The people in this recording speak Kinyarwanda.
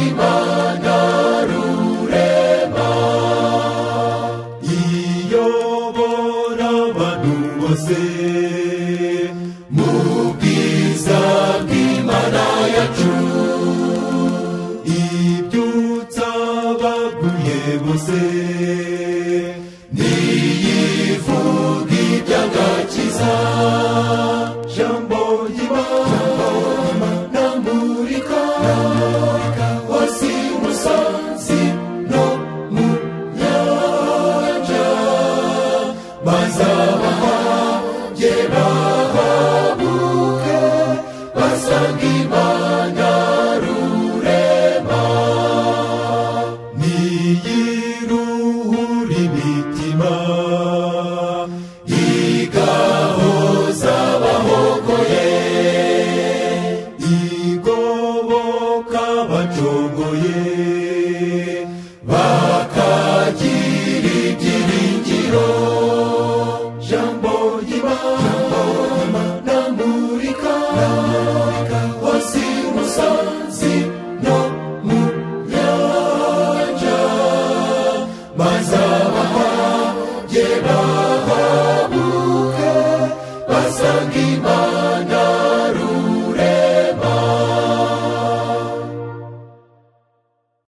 Imana rurema iyobora abantu bose mu bwiza bw'Imana yacu ibyutsa abaguye bose niyivuga iby'agakiza jambo ry'Imana murika hose umusozi no mu nyanja maze abahabye bahabuke basanga Imana rurema niyiruhura imitima igahoza abahogoye igoboka abacogoye